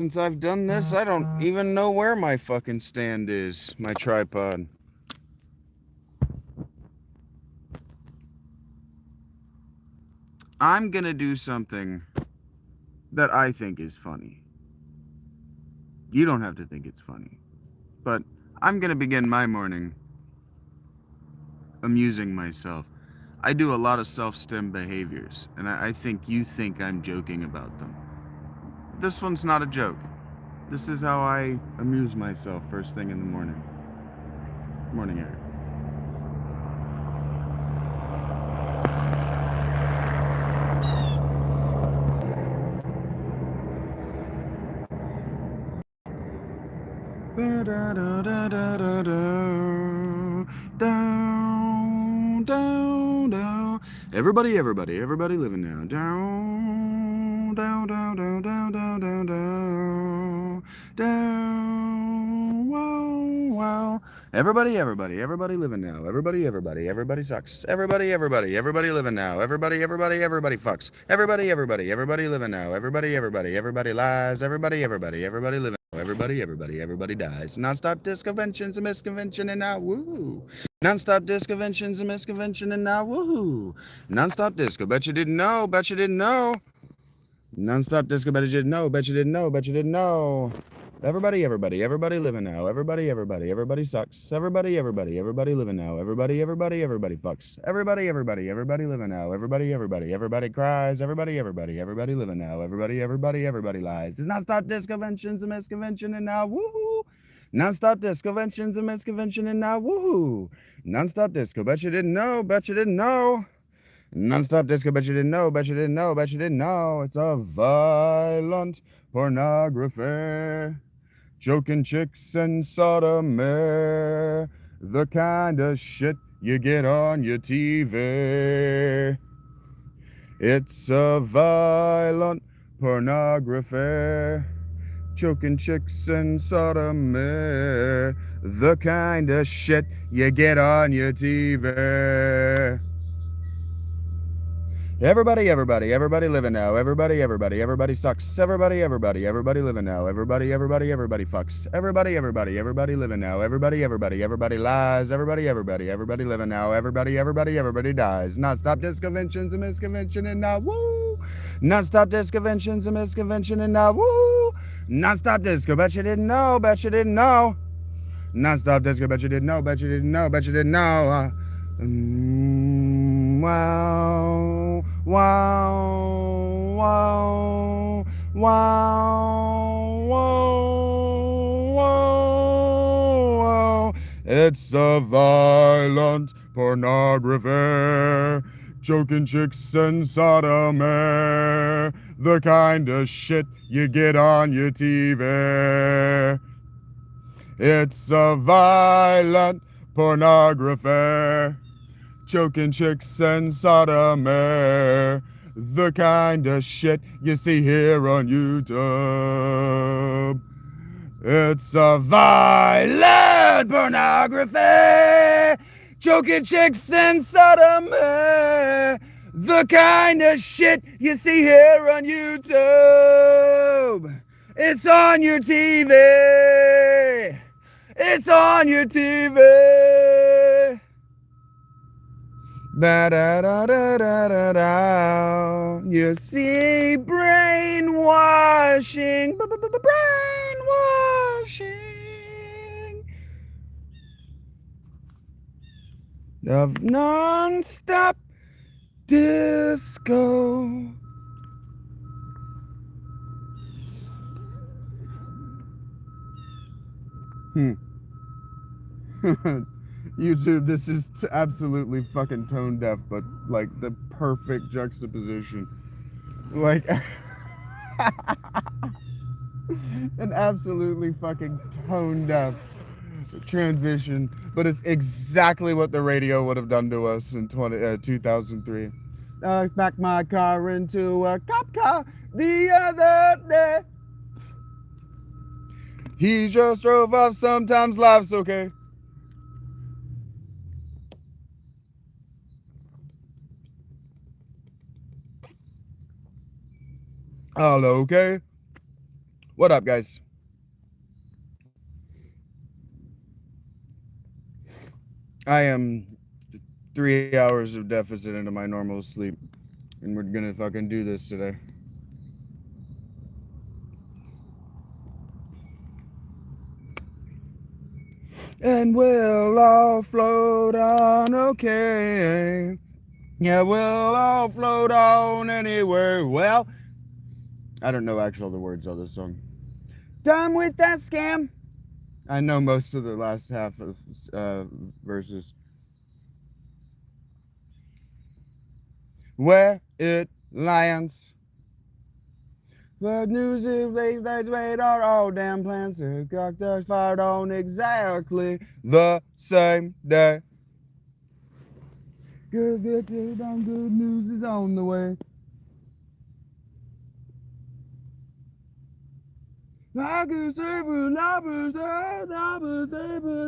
Since I've done this, I don't even know where my fucking stand is, my tripod. I'm gonna do something that I think is funny. You don't have to think it's funny. But I'm gonna begin my morning amusing myself. I do a lot of self-stem behaviors, and I think you think I'm joking about them. This one's not a joke. This is how I amuse myself first thing in the morning. Morning air. Down, down, down. Everybody living now. Down, down, down, down, down, down, down, down, down. Wow, wow. Everybody living now. Everybody sucks. Everybody living now. Everybody fucks. Everybody living now. Everybody lies. Everybody living. Everybody dies. Non-stop disc conventions and misconvention and now woohoo. Non-stop disc conventions and misconvention and now woohoo. Non-stop disco. Bet you didn't know. Bet you didn't know. Non-stop disco. Bet you didn't know. Bet you didn't know. Bet you didn't know. Everybody living now. Everybody sucks. Everybody living now. Everybody fucks. Everybody living now. Everybody cries. Everybody living now. Everybody lies. It's non-stop disco conventions and misconvention and now woohoo. Non-stop disco conventions and misconvention and now woohoo. Non-stop disco. Bet you didn't know. Bet you didn't know. Non-stop disco, bet you didn't know, bet you didn't know, bet you didn't know. It's a violent pornography. Joking chicks and sodomy. The kind of shit you get on your TV. It's a violent pornography. Choking chicks and sodomy. The kind of shit you get on your TV. Everybody living now. Everybody sucks. Everybody living now. Everybody fucks. Everybody living now. Everybody lies. Everybody living now. Everybody dies. Non-stop disc conventions and misconvention and now woo. Non-stop disc conventions and misconvention and now woo. Non-stop disco. Bet you didn't know. Bet you didn't know. Non-stop disco. Bet you didn't know. Bet you didn't know. Bet you didn't know. Wow, wow, wow, wow, wow, wow. It's a violent pornography, choking chicks and sodomy, the kind of shit you get on your TV. It's a violent pornography, choking chicks and sodomy, the kind of shit you see here on YouTube. It's a violent pornography, choking chicks and sodomy, the kind of shit you see here on YouTube. It's on your TV. It's on your TV. Da-da-da-da-da-da. You see brainwashing. Brainwashing of non-stop disco. YouTube, this is absolutely fucking tone deaf, but like the perfect juxtaposition. Like, an absolutely fucking tone deaf transition, but it's exactly what the radio would have done to us in 2003. I backed my car into a cop car the other day. He just drove off, sometimes life's okay. All okay. What up, guys? I am 3 hours of deficit into my normal sleep, and we're gonna fucking do this today. And we'll all float on, okay. Yeah, we'll all float on anywhere. Well, I don't know actual the words of this song. Done with that scam. I know most of the last half of verses. Where it lands. The news is they made our all damn plans. The cocktails fired on exactly the same day. Good news is on the way. I can say, but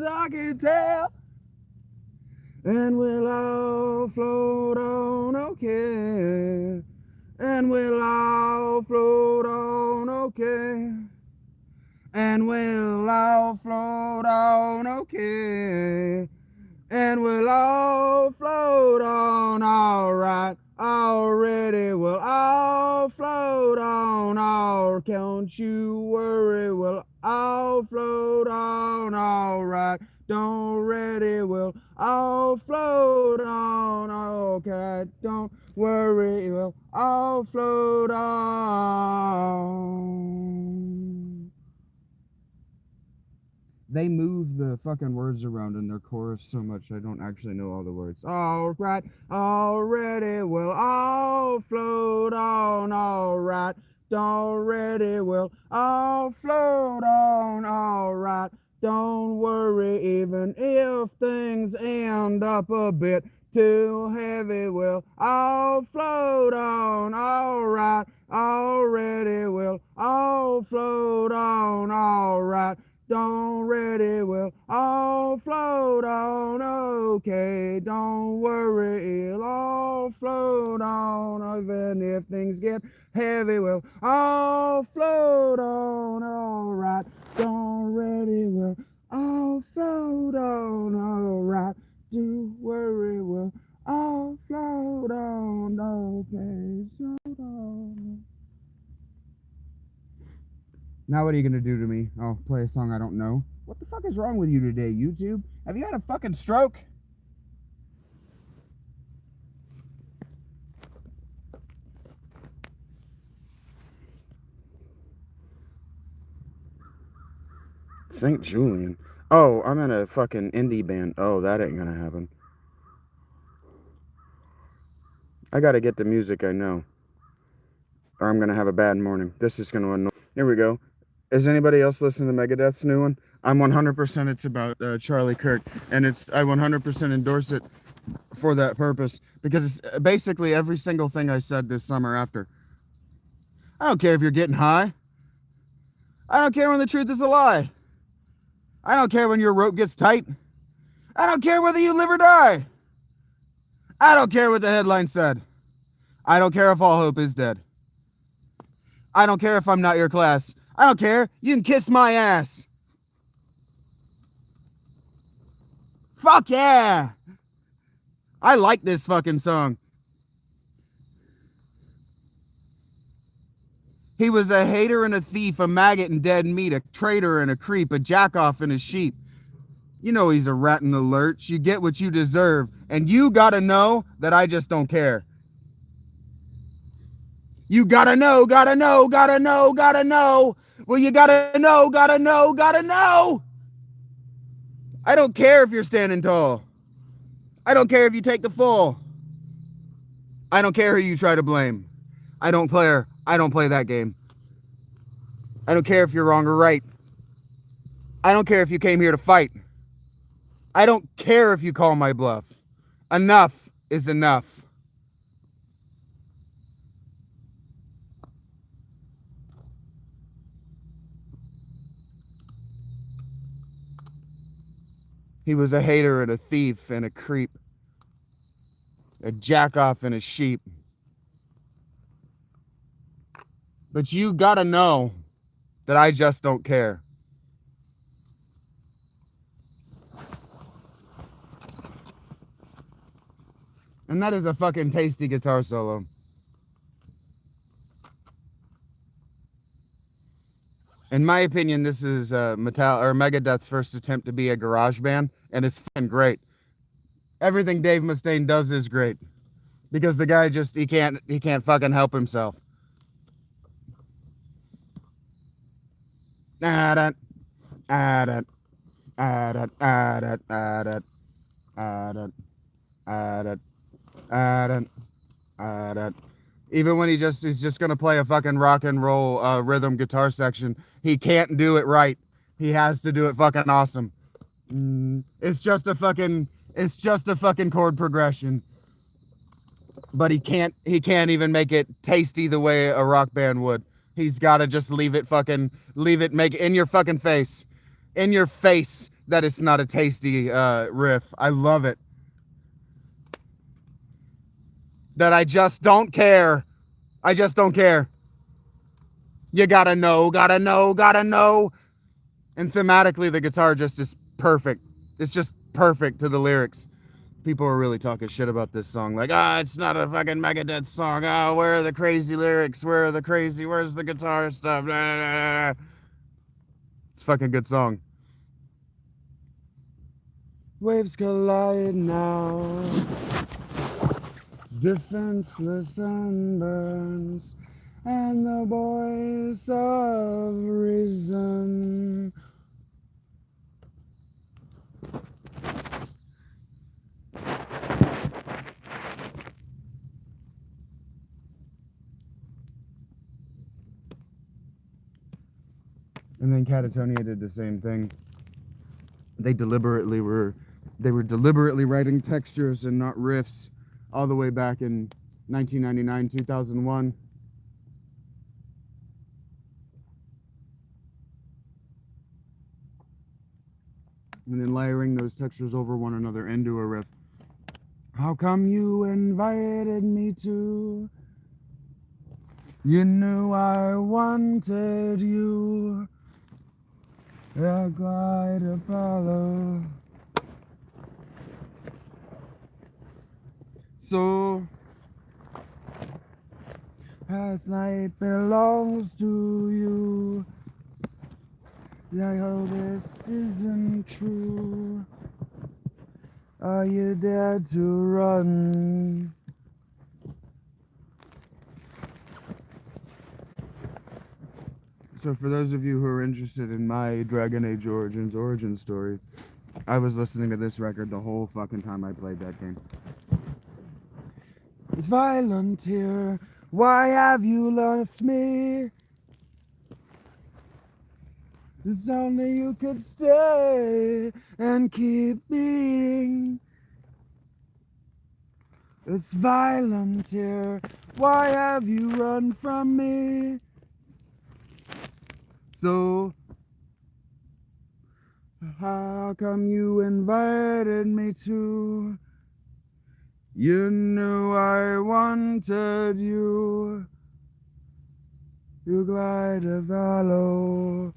I can tell. And we'll all float on, okay. And we'll all float on, okay. And we'll all float on, okay. And we'll all float on, alright. Already we'll all float on, don't you worry, we'll all float on, alright. Don't ready, we'll all float on, okay. Don't worry, we'll all float on. They move the fucking words around in their chorus so much I don't actually know all the words. Alright, already we'll all float on, alright. Already we'll all float on, alright. Don't worry, even if things end up a bit too heavy, we'll all float on, alright. Already we'll all float on, alright. Don't ready, we'll all float on, okay. Don't worry, it'll all float on, even if things get heavy, we'll all float on, alright. Don't ready, we'll all float on, alright. Don't worry, we'll all float on, okay. Float on. Now what are you gonna do to me? Oh, play a song I don't know? What the fuck is wrong with you today, YouTube? Have you had a fucking stroke? St. Julian. Oh, I'm in a fucking indie band. Oh, that ain't gonna happen. I gotta get the music I know, or I'm gonna have a bad morning. This is gonna annoy. Here we go. Is anybody else listening to Megadeth's new one? I'm 100%. It's about Charlie Kirk, and I 100% endorse it for that purpose, because it's basically every single thing I said this summer after. I don't care if you're getting high. I don't care when the truth is a lie. I don't care when your rope gets tight. I don't care whether you live or die. I don't care what the headline said. I don't care if all hope is dead. I don't care if I'm not your class. I don't care. You can kiss my ass. Fuck yeah. I like this fucking song. He was a hater and a thief, a maggot and dead meat, a traitor and a creep, a jackoff and a sheep. You know he's a rat in the lurch. You get what you deserve. And you gotta know that I just don't care. You gotta know, gotta know, gotta know, gotta know. Well, you gotta know, gotta know, gotta know. I don't care if you're standing tall. I don't care if you take the fall. I don't care who you try to blame. I don't play that game. I don't care if you're wrong or right. I don't care if you came here to fight. I don't care if you call my bluff. Enough is enough. He was a hater and a thief and a creep, a jackoff and a sheep. But you gotta know that I just don't care. And that is a fucking tasty guitar solo. In my opinion, this is Megadeth's first attempt to be a garage band, and it's fucking great. Everything Dave Mustaine does is great because the guy just he can't fucking help himself. Adat, adat, adat, adat, adat, adat, adat, adat, adat. Even when he's just gonna play a fucking rock and roll rhythm guitar section, he can't do it right. He has to do it fucking awesome. It's just a fucking chord progression. But he can't even make it tasty the way a rock band would. He's gotta just leave it make it in your fucking face. In your face that it's not a tasty riff. I love it. That I just don't care. I just don't care. You gotta know. And thematically, the guitar just is perfect. It's just perfect to the lyrics. People are really talking shit about this song. Like, it's not a fucking Megadeth song. Where are the crazy lyrics? Where's the guitar stuff? It's a fucking good song. Waves collide now. Defenseless sunburns. And the voice of reason. And then Catatonia did the same thing. They were deliberately writing textures and not riffs all the way back in 1999, 2001. And then layering those textures over one another into a riff. How come you invited me to? You knew I wanted you. A glide Apollo. So, past night belongs to you. I hope this isn't true. Are you dead to run? So for those of you who are interested in my Dragon Age Origins origin story, I was listening to this record the whole fucking time I played that game. It's violent here. Why have you left me? It's only you could stay and keep beating. It's violent here. Why have you run from me? So, how come you invited me to? You knew I wanted you. You glide a vallow.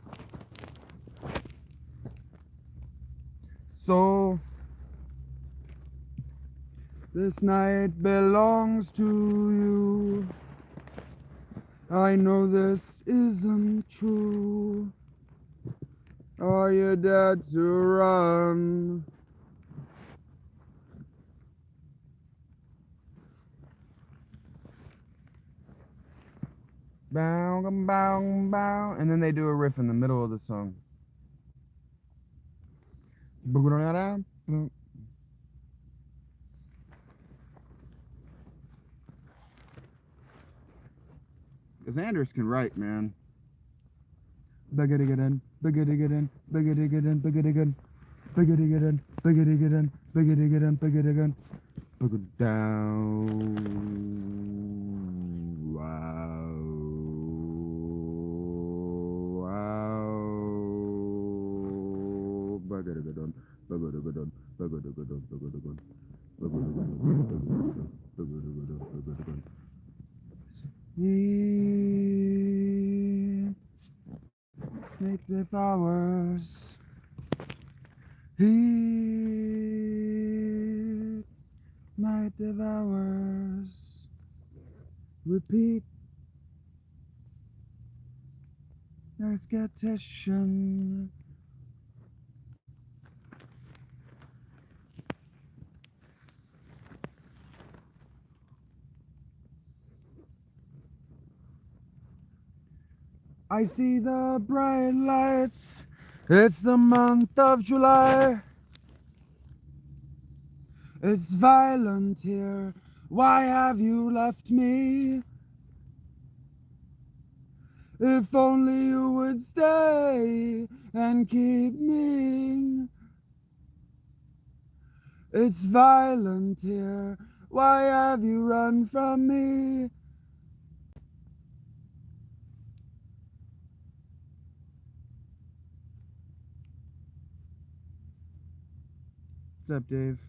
So, this night belongs to you. I know this isn't true. Are you dead to run? Bow, bow, bow. And then they do a riff in the middle of the song. Because Anders can write, man. Bagadigadan, bagadigadan, bagadigadan, bagadigan, bagadigadan, bagadigadan, bagadigadan, bagadigan, bagadadown. Wow. Wow. Bagadigadan, bagadigadan, bagadigadan, bagadigan, bagadigan, bagadigan, bagadigan. night devours. Heat, night devours. Repeat, escatician. I see the bright lights. It's the month of July. It's violent here. Why have you left me? If only you would stay and keep me. It's violent here. Why have you run from me? What's up, Dave?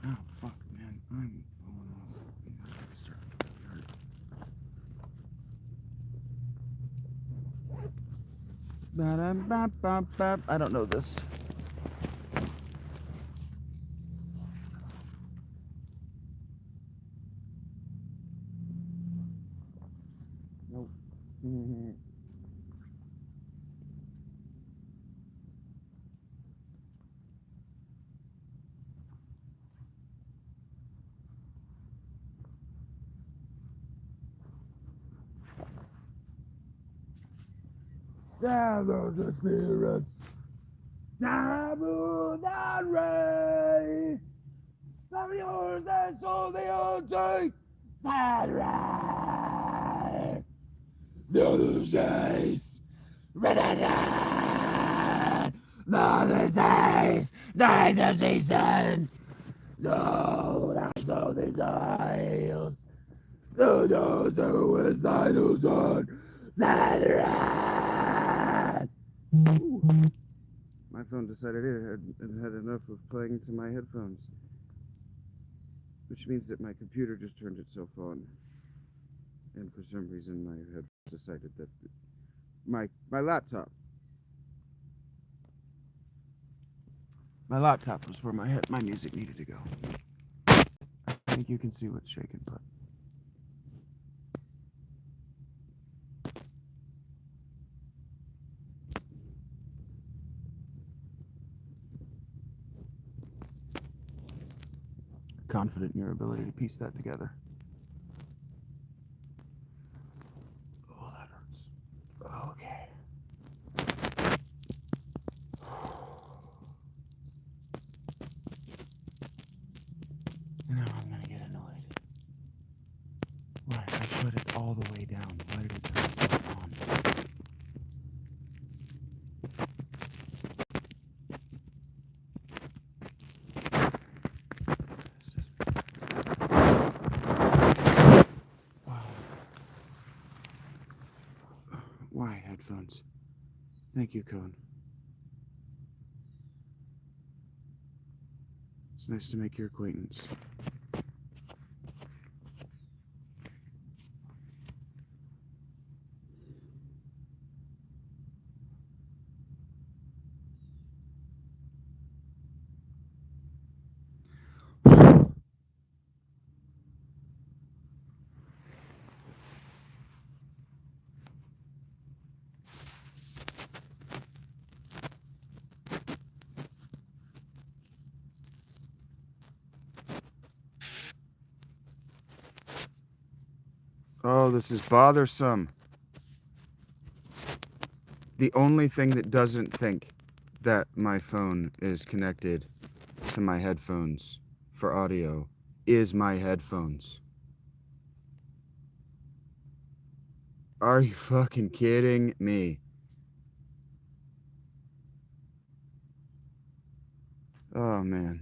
Oh, fuck, man. I'm falling off. I don't know this. Nope. Gather the spirits. Taboo that ray. From yours and so the old day. Saturday. The other days. Red and red. The other days. Night of season. No, that's all these eyes. The those who is idols on Saturday. My phone decided it had enough of playing to my headphones, which means that my computer just turned itself on, and for some reason my headphones decided that my laptop was where my music needed to go. I think you can see what's shaking, but confident in your ability to piece that together. Oh, that hurts. Okay. Now I'm gonna get annoyed. Why? I put it all the way down. Why did it turn itself on? Why headphones? Thank you, Cone. It's nice to make your acquaintance. Oh, this is bothersome. The only thing that doesn't think that my phone is connected to my headphones for audio is my headphones. Are you fucking kidding me? Oh, man.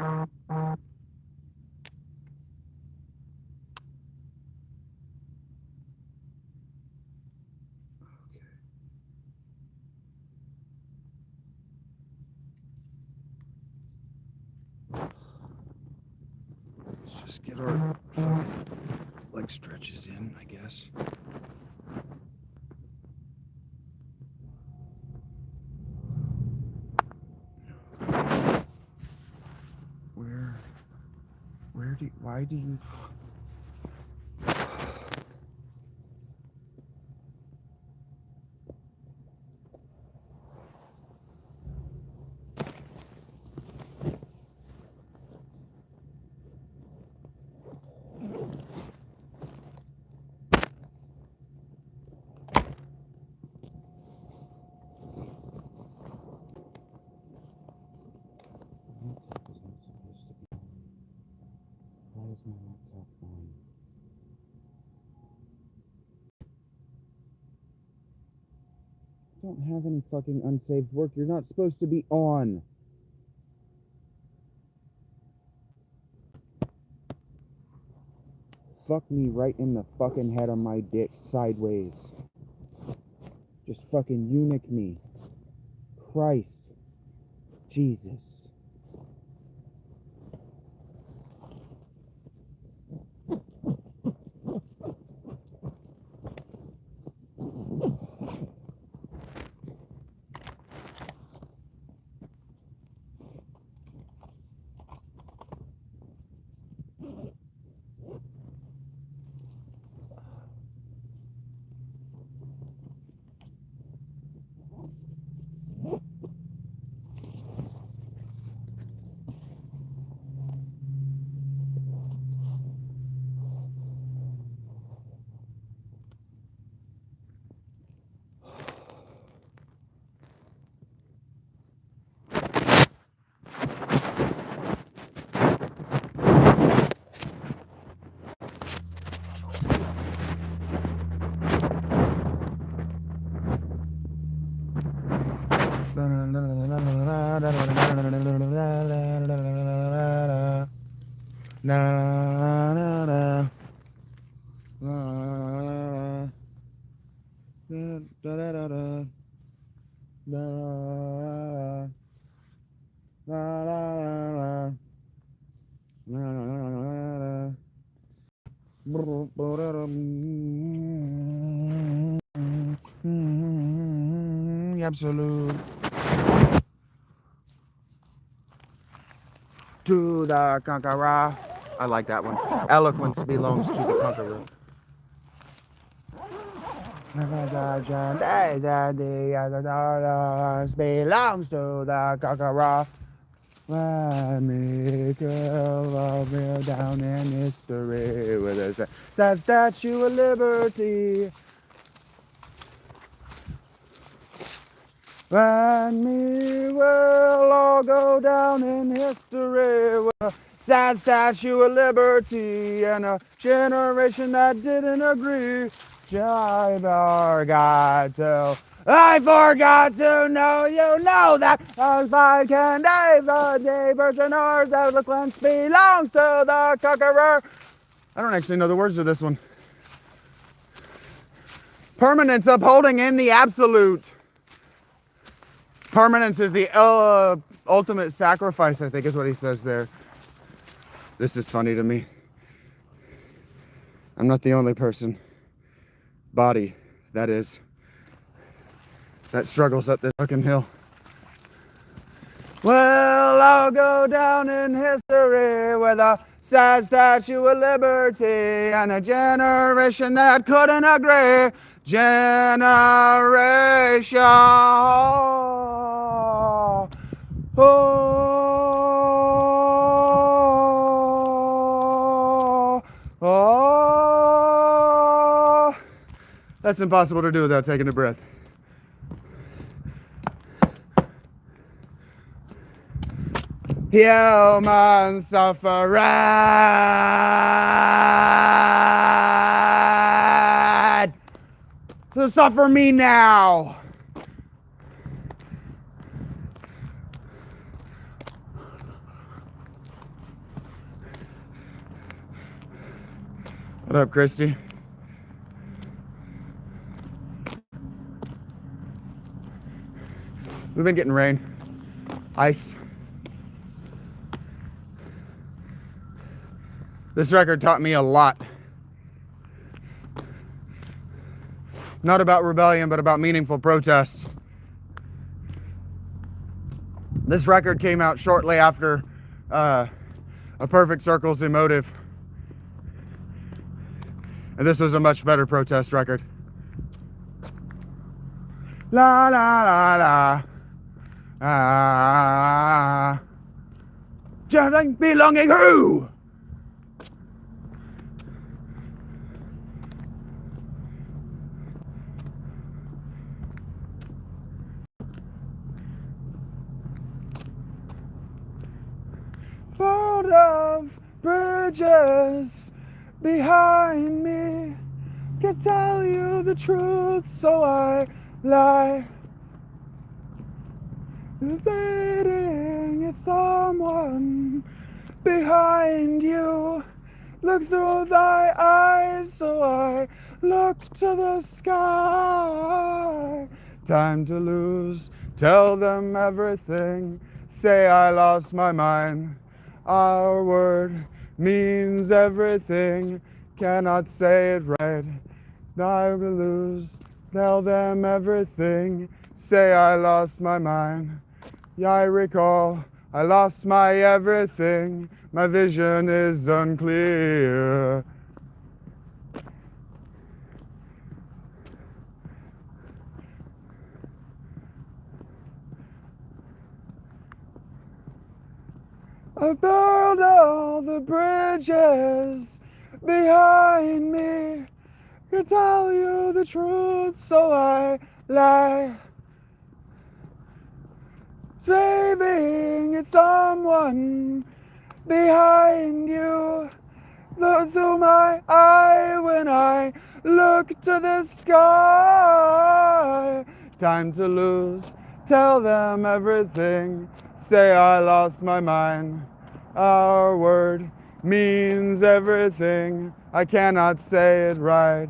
Let's just get our fucking leg stretches in, I guess. Why do you... Why is my laptop on? I don't have any fucking unsaved work. You're not supposed to be on. Fuck me right in the fucking head on my dick sideways. Just fucking eunuch me. Christ. Jesus. Absolute. To the conqueror. I like that one. Eloquence belongs to the conqueror. Belongs to the conqueror. Let me go down in history with a sad Statue of Liberty. And me will all go down in history with a sad Statue of Liberty and a generation that didn't agree. I forgot to know you know that if I can the neighbors and ours eloquence belongs to the conqueror. I don't actually know the words to this one. Permanence upholding in the absolute. Permanence is the ultimate sacrifice, I think is what he says there. This is funny to me. I'm not the only person, body, that is, that struggles up this fucking hill. Well, I'll go down in history with a sad Statue of Liberty and a generation that couldn't agree. Generation. Oh. That's impossible to do without taking a breath. Human suffering. So suffer me now. What up, Christy? We've been getting rain, ice. This record taught me a lot. Not about rebellion, but about meaningful protest. This record came out shortly after A Perfect Circle's Emotive. And this was a much better protest record. La la la la. Ah. Just belonging who? World of bridges behind me can tell you the truth, so I lie. Waiting is someone behind you. Look through thy eyes, so I look to the sky. Time to lose, tell them everything. Say I lost my mind. Our word means everything. Cannot say it right. I will lose, tell them everything. Say I lost my mind. Yeah, I recall, I lost my everything. My vision is unclear. I burned all the bridges behind me. I tell you the truth, so I lie. Saving it's someone behind you. Look through my eye when I look to the sky. Time to lose, tell them everything. Say I lost my mind. Our word means everything. I cannot say it right.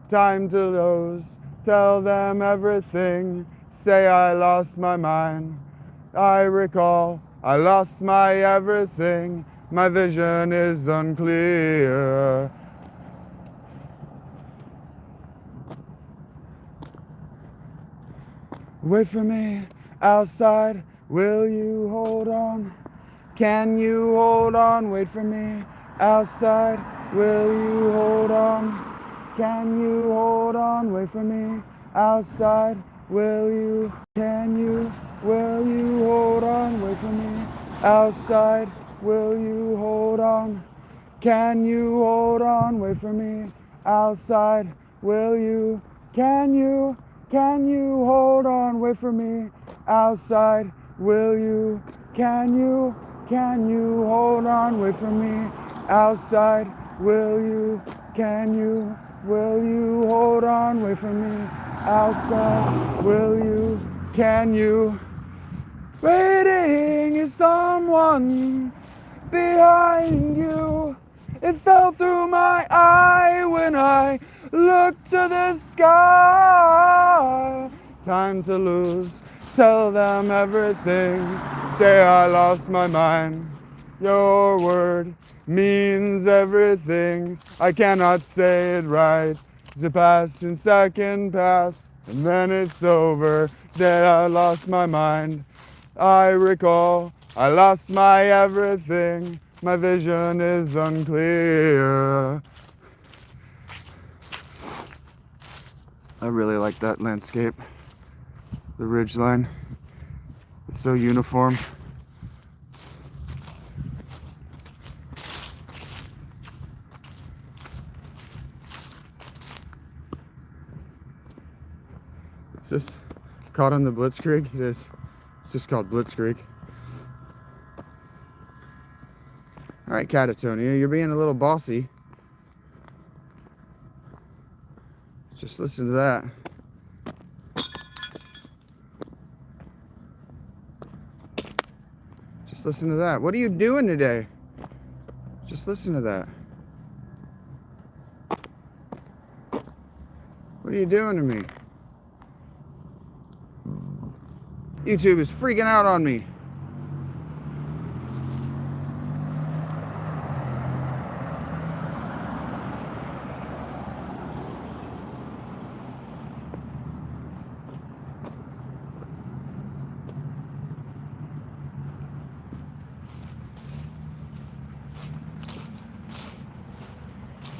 Time to lose, tell them everything. Say I lost my mind. I recall, I lost my everything. My vision is unclear. Wait for me outside. Will you hold on? Can you hold on? Wait for me outside. Will you hold on? Can you hold on? Wait for me outside. Will you? Can you? Will you hold on? Wait for me outside. Will you hold on? Can you hold on? Wait for me outside. Will you? Can you? Can you hold on? Wait for me outside. Will you? Can you? Can you hold on? Wait for me outside. Will you? Can you? Will you hold on? Wait for me outside. Will you? Can you? Waiting is someone behind you. It fell through my eye when I looked to the sky. Time to lose, tell them everything. Say I lost my mind. Your word means everything. I cannot say it right. The past and second pass, and then it's over. That I lost my mind. I recall, I lost my everything. My vision is unclear. I really like that landscape. The ridgeline. It's so uniform. Is this caught on the Blitzkrieg? It is. It's just called Blitzkrieg. All right, Catatonia, you're being a little bossy. Just listen to that. Just listen to that. What are you doing today? Just listen to that. What are you doing to me? YouTube is freaking out on me.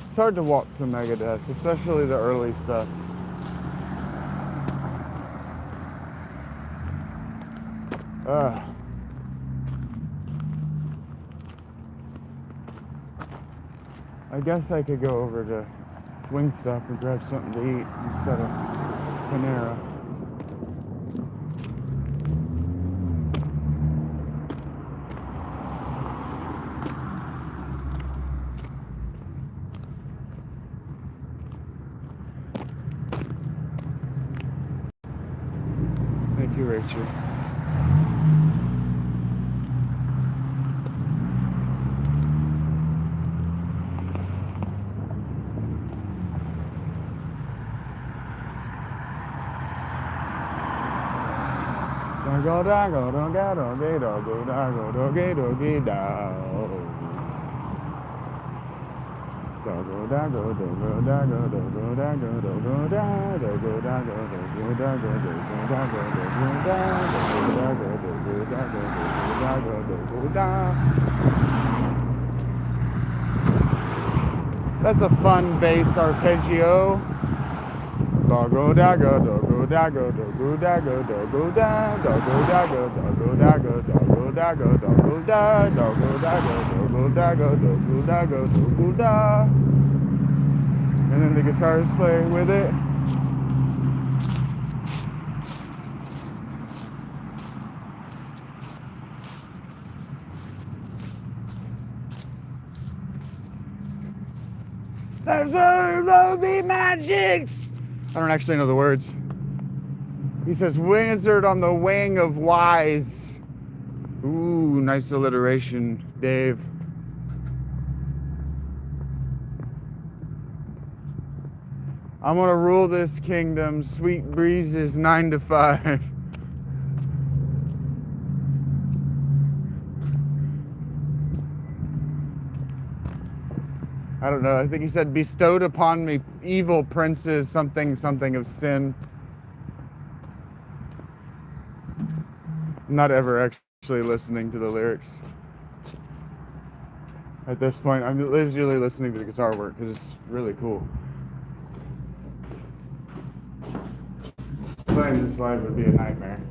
It's hard to walk to Megadeth, especially the early stuff. I guess I could go over to Wingstop and grab something to eat instead of Panera. Thank you, Rachel. Go da go da ga da ga da go da go da ga da ga da. Go da go da go da go da go da go da go da go da go da go da go da go da go da go da go da. That's a fun bass arpeggio. Go da go go da go go da go go da go da go da go da go go da go da go da. And then the guitars play with it. The magics. I don't actually know the words. He says, wizard on the wing of wise. Ooh, nice alliteration, Dave. I'm gonna rule this kingdom. Sweet breezes 9 to 5. I don't know. I think he said, bestowed upon me evil princes, something of sin. I'm not ever actually listening to the lyrics. At this point, I'm usually listening to the guitar work because it's really cool. Playing this live would be a nightmare.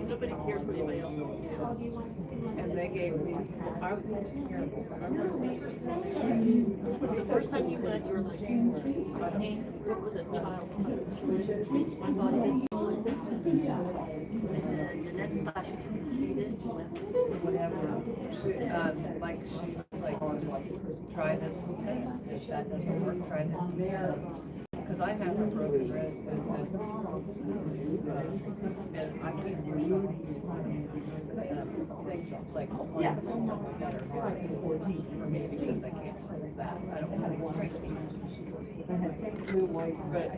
Nobody cares what anybody else does. And they gave me, I was terrible. The first time you went, you were like, what was it, child? My body is your next class, you completed, Whatever. Like she's like, try this instead. If that doesn't work, try this instead. Because I have a broken wrist and I can't remove things like that are hard for me because I can't hold that. I don't have any strength. But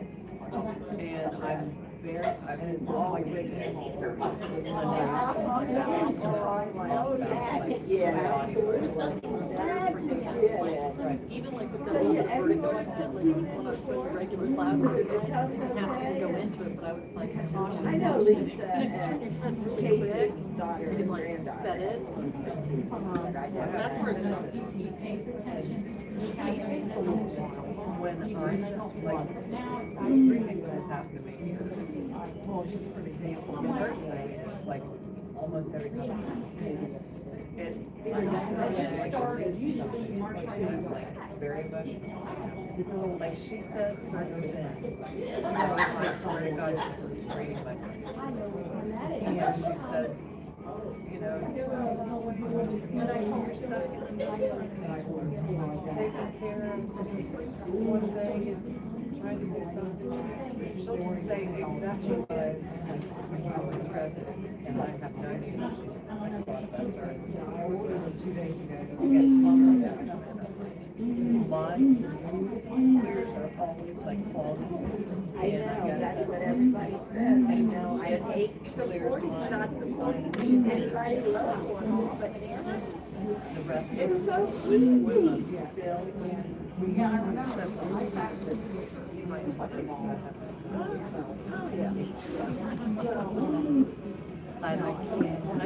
and I've been always with it. Even like with the vertigo I had, like when I was doing regular classes, I didn't have to go into it, but I was like, I know Lisa you turn your head really quick, you can like set it. That's where it starts. When I'm like, three things that have happened to me. Just for example, the first thing is like almost every time it just started something like very emotional. Like she says certain things. I swear to God, she's reading my mind. And she says, you know, taking care of one thing and trying to do something. She'll just say exactly what my stress is, and I have no idea. Like a lot of us are. 2 days ago, I get my clears are always like clogging. I know, that's what everybody says. I know, I hate supporting not supporting anybody love for them, but The rest it's so with easy. still. Yeah, I remember. You might just like I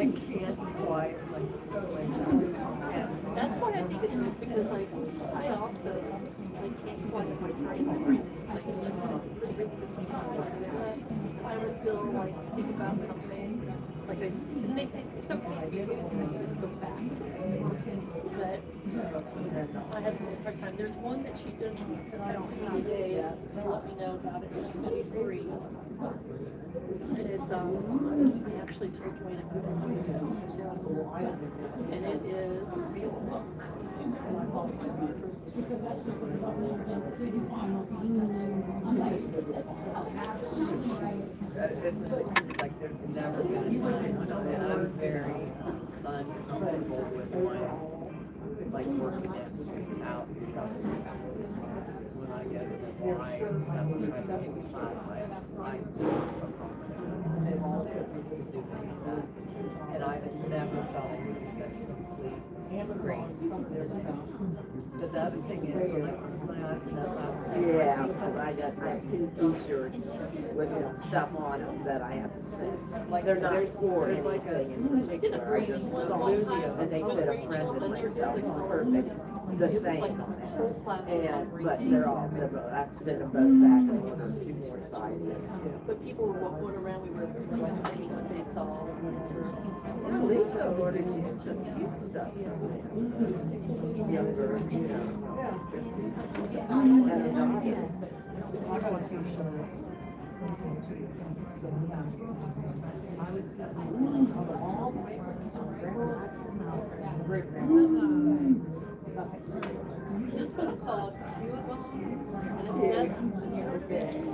can't quiet myself. And That's why I think it's good because like I also like can't quiet my brain. Like I was still like think about something. Like they say it's okay if you do this goes back. But I have a hard time. There's one that she just texted me today to let me know about it. It's gonna be free. And it's I actually told Dwayne a couple times ago. And it is it's like there's never been a time, and I'm very uncomfortable with like working it out and stuff. When I go to the line and stuff, when I go to class, I feel comfortable. And I've never felt like complete grace. But the other thing is, when I close my eyes in that class, Yeah, because I have 2 t-shirts with stuff on them that I have to send. like They're not for there's like anything in I did a particular. I breathing just one saw time. and they said a friend of myself, perfect, the same. And, but they're all, I have to send them both back and order 2 more sizes. But people were going around, we were saying what they saw. Well, Lisa ordered some cute stuff. Younger, you know. This one's called Cuba, and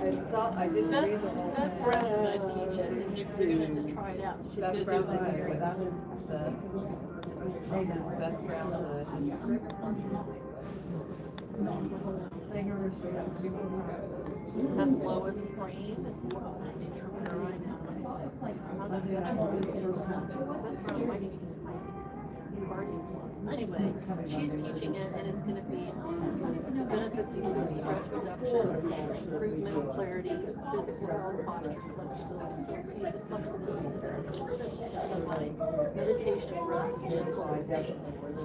it's I didn't Beth, read the whole Beth thing. Brown's gonna teach it, and they're gonna just try it out, so she's Beth gonna Brown, do it. that was Beth Brown, That's Lois Frame, is what I'm Anyway, she's teaching it, and it's gonna be benefits include stress reduction, improvement of clarity, physical health, posture, flexibility, so see the flexibilities of the mind, meditation, breath, gentle,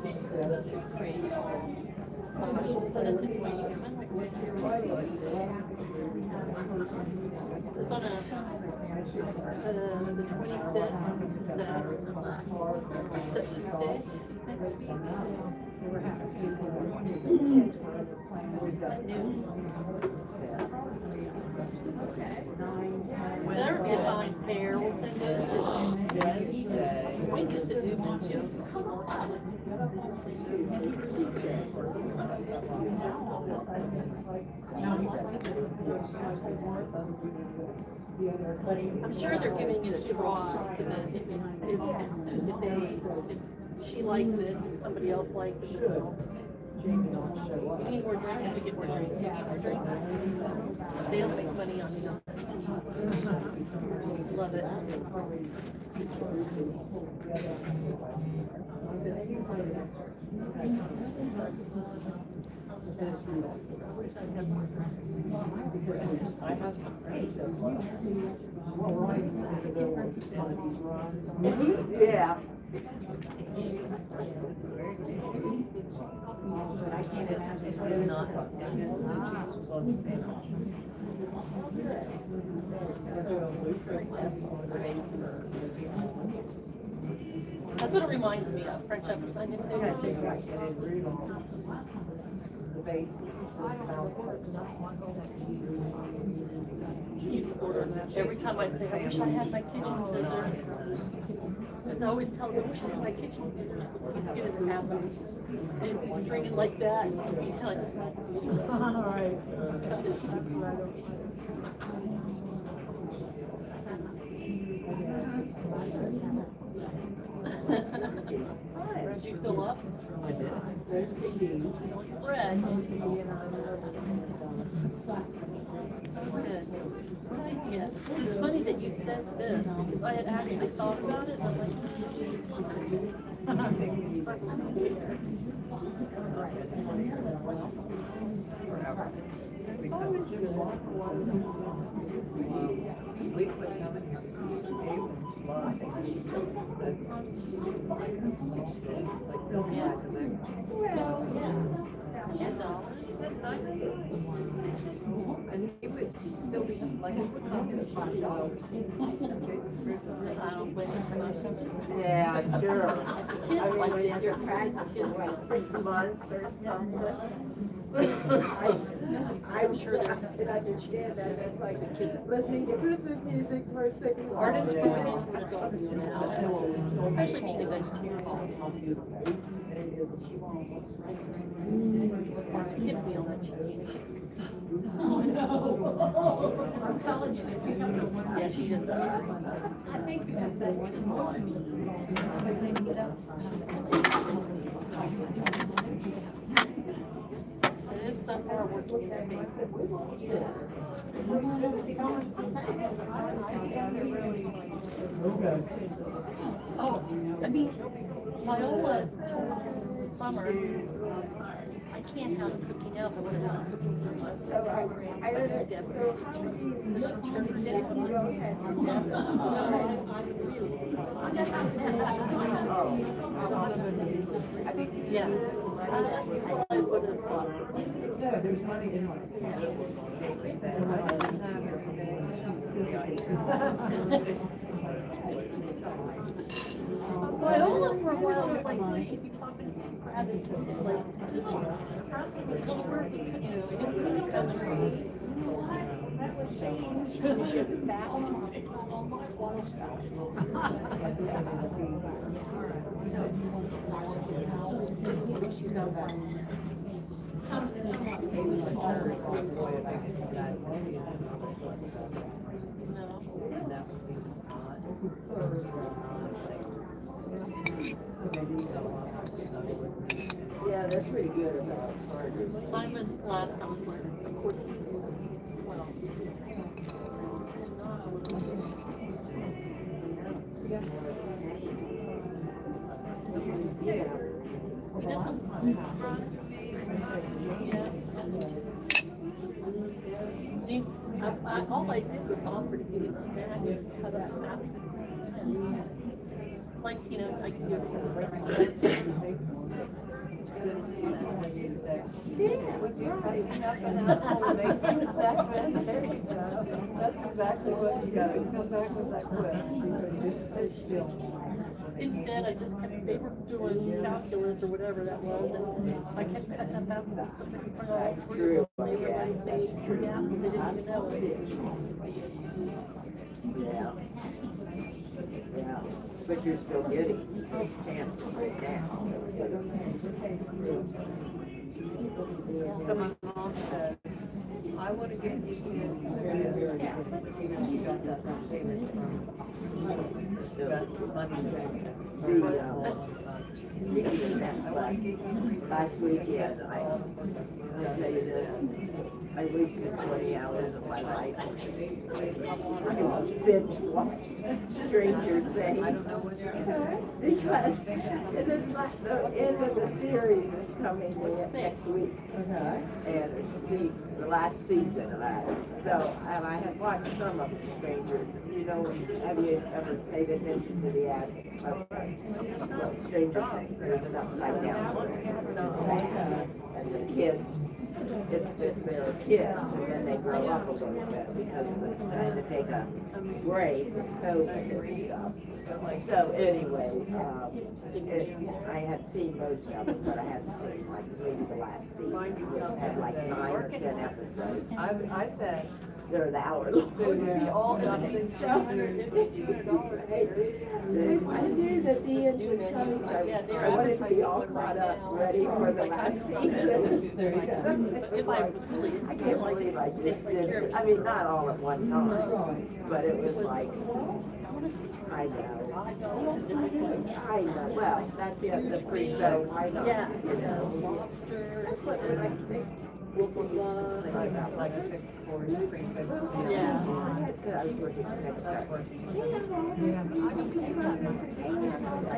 faint, to create calm. She'll send it to Dwayne because I'm like, it's on the 25th. Is that Tuesday next week? At noon. That would be a fine pair. We'll send it. We used to do matches. I'm sure they're giving it a try, so that if she likes it, somebody else likes it. You need more drink, have to get more drink. You need more drink. They don't make money on this tea. Love it. I have some friends that Yeah. but I can't imagine if it's not, if the juice was on the same option. That's what it reminds me of. French apple onion I soup. think I get it wrong. The base is She used to order every time I'd say, I wish I had my kitchen scissors. As I always tell them, I wish I had my kitchen scissors. Get it happen. They'd be stringing like that. And you'd be kind of. All right. Did you fill up? I did. There's CDs. Bread. That was good. Good idea. It's funny that you said this because I had actually thought about it. And I'm like, We quit coming here. Well, I think we should go, but like a small thing, like this size of mac and cheese is good. it does. And he would still be, like, it would cost us $5. I don't wait for my coming. Yeah, I'm sure. Kids like that. You're practicing, what, 6 months or something? I'm sure I can understand that. It's like the kids listening to Christmas music for 6 months. Arden's moving in from adult now, especially being a vegetarian. Kids meal that she eats. Oh no! I'm telling you, yeah, she does. I think because that one is a lot of meat. It is so far working in Oh, I mean, Viola towards the summer, I can't have cooking out, but when I'm cooking too much. So I don't know. So how would you? So she turned her day from the Go ahead. I'm really surprised. I think Yeah. I would have thought. Yeah, there's money in my. Viola for a while was like, well, she'd be talking, grabbing something like, just, I don't know where it was, I guess it was coming from. She should be fast, almost swallowed fast. She's got one. No. This is Thursday. Yeah, they're pretty good about Simon last time was like, of course, well. Yeah. He does some all I did was offer to give you a snack and cut up some apples. It's like, I can do it. good as he said when you said, would you cut me up and then make me a snack bed? There you go. That's exactly what you gotta come back with that quick. She said, just stay still. Instead, I just kept, they were doing calculus or whatever that was, and I kept cutting up apples and stuff in front of all three of them. They realized they ate 3 apples, they didn't even know it. Yeah. Yeah. But you're still getting chance right now. So my mom said, I want to get you kids even she got that payment from she got money Last weekend, I'll tell you this, I wasted 20 hours of my life. I binge watched Stranger Things. I don't know what you're saying. Because it's like the end of the series is coming next week. Okay. And it's the last season of that. So, and I had watched some of Stranger. You know, have you ever paid attention to the ad of Stranger Things? There's an upside down one. And the kids, they're kids, and then they grow up a little bit because they had to take a break from COVID and stuff. So anyway, I had seen most of it, but I hadn't seen like maybe the last season, which had like 9 or 10 episodes. I said, They're an hour long. We all something $200 I knew that the end was coming, so I wanted to be all caught up, ready for the last season. If I was really, I can't believe I just did it. I mean, not all at one time, but it was like, I know. I know. Well, that's it, the pre-show. I know. yeah, You know. lobster. That's what I think. like a 6-course prefix. Yeah. I was working for next That's time. working. I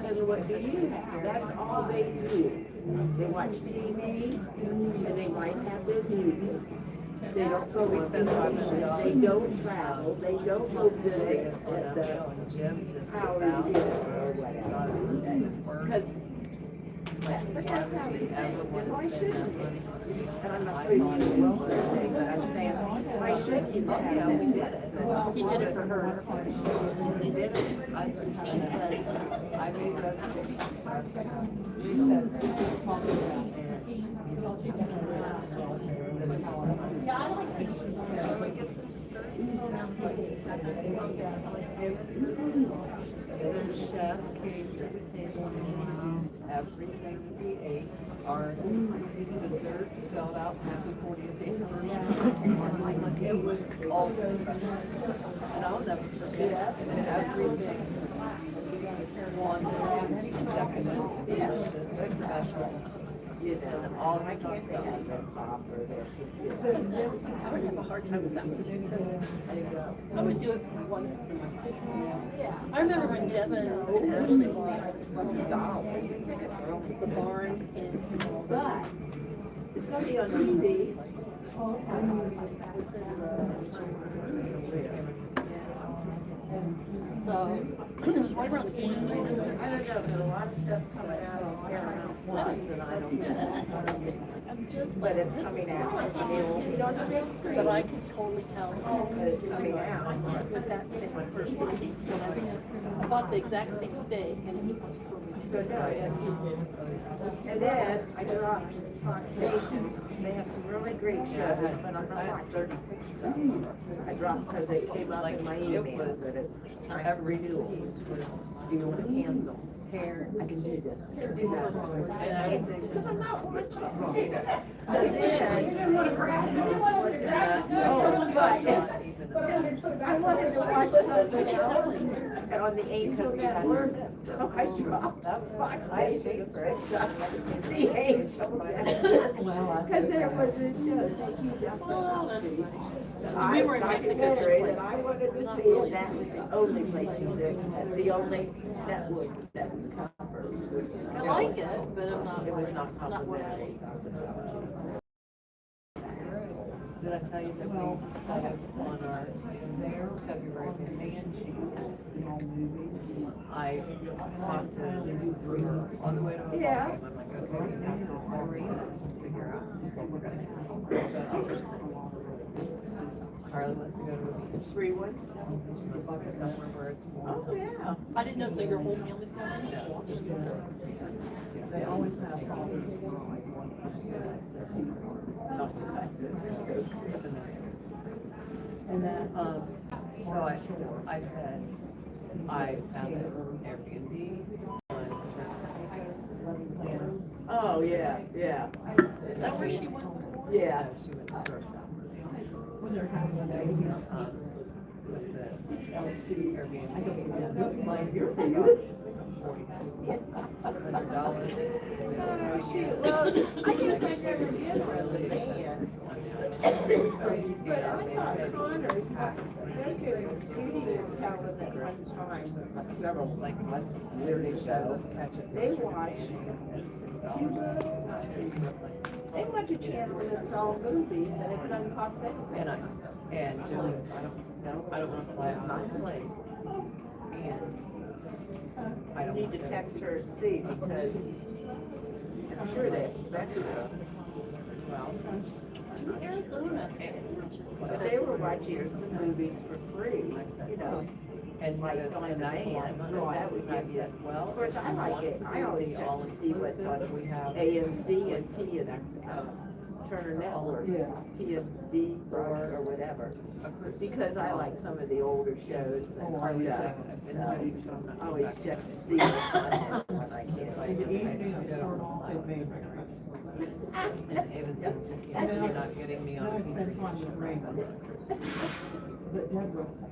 said, and what do you have? That's all they do. They watch TV and they might have their music. They don't go We spent $500. they don't travel, they don't go visit Vegas when at I'm the going to gym just Howard about. Theater or whatever. Because But that's how we ever want why to spend that shouldn't money. and I'm not putting you in welfare thing, but I'm saying, why shouldn't you have Yeah, we did this? it. He did it for her. They did it. He said, I made reservations for us. We said, Yeah, I like it. so it gets them straight. The chef came to the table and introduced everything we ate. Our dessert spelled out happy 40th anniversary. It was all special. And I'll never forget. And everything one consecutive delicious and special. You know, all I can't think of is top or their. I would have a hard time with that one. I would do it once a month. I remember when Devin actually bought the barn in, But it's gonna be on TV. so it was right around the corner. I don't know, there's a lot of stuff coming out on Paramount Plus and I don't know. I'm just But like, it's coming out. I mean, it won't be on the big screen. but I could totally tell. But it's coming out. But that's my first steak. I bought the exact same steak and it was like totally So no, and then I dropped Fox Nation. They have some really great shows, but I'm not watching 30 pictures of them. I dropped because they came up in my email that it's time for renewal. Do you want to cancel? Hair. I can do this. I can do that. Because I'm not watching. So then, oh, but I wanted to watch something else on the 8th network, so I dropped Fox Nation for the 8th. Because there was this show that you just We were in Mexico just like, and I wanted to see it. That was the only place you see. That's the only network that we cover. I like it, but I'm not. It was not it's not what I. complimentary. Did I tell you that we set up on our February meeting? I talked to her on the way to a ball Yeah. game. I'm like, okay, we have to figure out what we're gonna do. Carly wants to go to a beach. Free one? She wants to be somewhere where it's warm. Oh, yeah. I didn't know, so your whole family's coming? No, just the They always have problems. And then, so I said, I found an Airbnb on plans. Oh, yeah, yeah, Is that where she went? yeah. She went to Curacao. When they're having a baby. With the Airbnb. Flights You're about for you. $4,200. Well, I guess I've never been on the van. But I thought Connors, they could studio tell us at one time, several, like months, They show, catch it. they watched two movies. They watch a channel that's all movies and it doesn't cost anything. And Jim goes, I don't want to fly out. Not late. And I I don't need want to text her and see because I'm sure they expect her. Well, Arizona. But they were watching the movies for free, you know. and he Like goes, on and that's a lot of demand, money. that would And I give you- said, well, Of course, I like it. I always check to see what's on we have. AMC and T and Turner Network, Yeah. TNB or whatever. Because I like some of the older shows and Carly stuff. said, I've been ready to So come. I always check to see what's on it when I In the can. evening, they start off with me. And Evan says, you're not getting me on Then I spend TV. time with Raymond. But Deborah sometimes.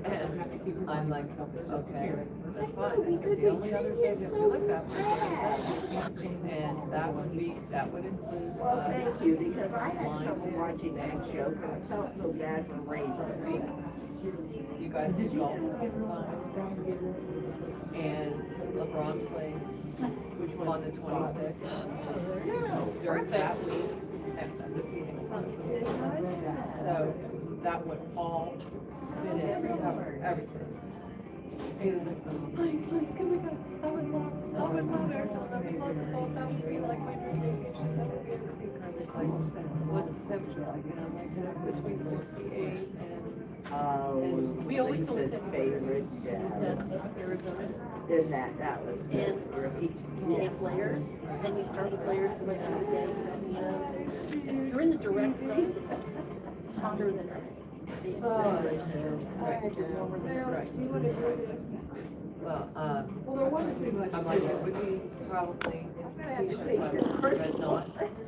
And I'm like, okay, so fine. I Because said, the they only other treat thing it that so we look up is bad. and that would include. Well, thank you, because I had trouble watching that show because I felt so bad for Raymond. You guys do golf and LeBron plays on the 26th. During that week, at the Phoenix Suns. So that would all fit in, cover everything. He was like, please, can we go? I would love Arizona. I would love the ball. That would be like my dream vacation. That would be everything. Carly's like, what's the temperature like? And I'm like, between 68 and. We always go with Lisa's them. favorite show. Arizona. Then that was And great. you take layers, and you start with layers going down the day, and you're in the direct sun, it's hotter than the registers. Well, Well, there wasn't too much. I'm like, it would be probably have to t-shirt take weather, your but not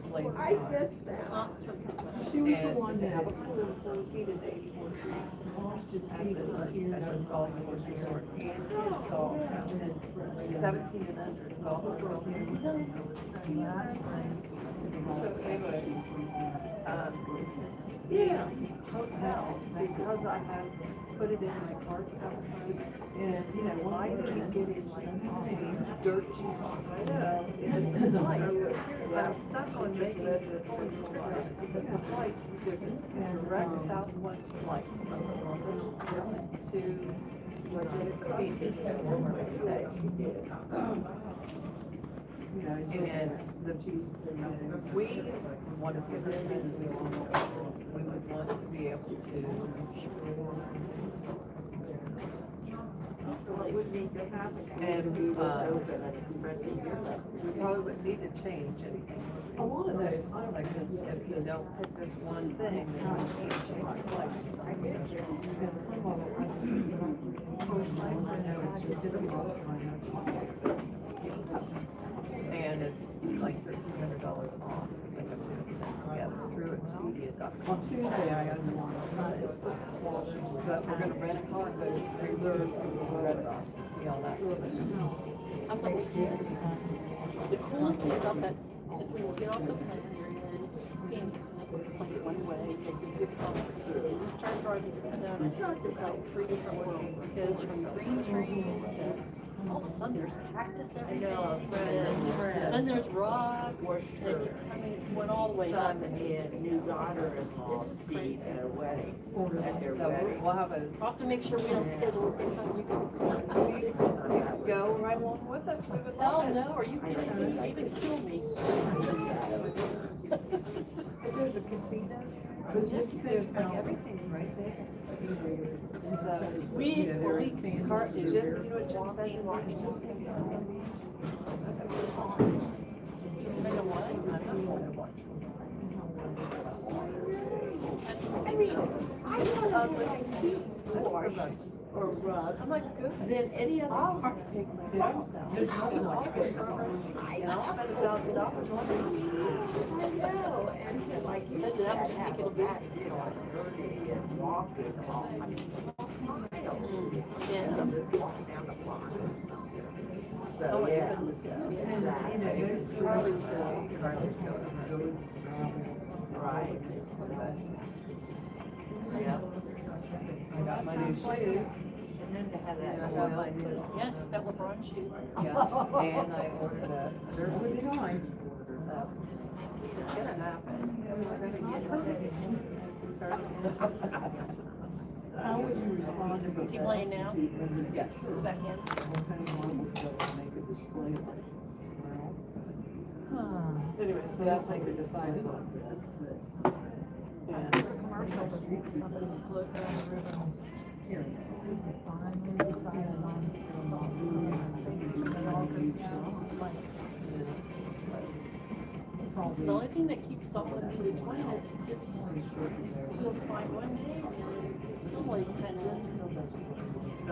blazer I hot. missed that. Hot swimsuit. She was the And one to that. have a pool heated 84 degrees at this golf course resort and kids golf. 17 and under golf. So anyway, yeah, hotel, because I have put it in my cart sometimes. And, you know, why do you get in like dirt cheap? I know. And the flights, I'm stuck on making it because the flights, which is direct southwest flight from Columbus to Phoenix, where we stay. And we want to put this in, we would want to be able to. What would need to happen? And, we was open and pressing your button. We probably wouldn't need to change anything. A lot of those, I Like this, if you don't pick this one thing, then you can't change the life. I get you. And some of them, I just think that I know it's just difficult. And it's like $1,300 off. Like I'm doing that together through Expedia.com. On Tuesday, I had one. But we're gonna rent a car and go to Reserve Red Rock and see all that. I'm like, the coolest thing about that is when you get off the plane, you're in Phoenix, and it's like one way, you get good coffee, and you start driving, it's like three different worlds. It goes from green trees to, all of a sudden, there's cactus everywhere. And then there's rocks, and I mean, it went all the way up. Son and new daughter daughter-in-law speak at a wedding, at their So wedding. we'll have a, I'll have to make sure we don't schedule the same time you guys you could go right along with us, we would Hell love it. no, are you kidding me? You even kill me. There's a casino, there's like everything right there. So, We Jim, you know what Jim said? I know what? I'm not going to watch. I mean, I want to cute horse or rug I'm like, good. than any other I'll part. take my dogs out. And I'll spend $1,000 on it. I know, and like you Doesn't said, have to have make it a back, you know, dirty and walking all, I mean, miles. Yeah. Just walking down the block. Oh, So, yeah. yeah, exactly. Carly's going. Right. Yeah. I got my new shoes. And then to have that And I got my oil. new, Yeah, she's got LeBron shoes. yeah, and I ordered a jersey. So, it's gonna happen. We're gonna get it. How would you respond to Is he playing now? Yes. Who's back in? Anyway, so that's what we decided on. And There's a commercial, somebody floating down the river. Here, we finally decided on. They all could, The only thing that keeps Solomon from playing is he just feels fine one day and he's still like tension. I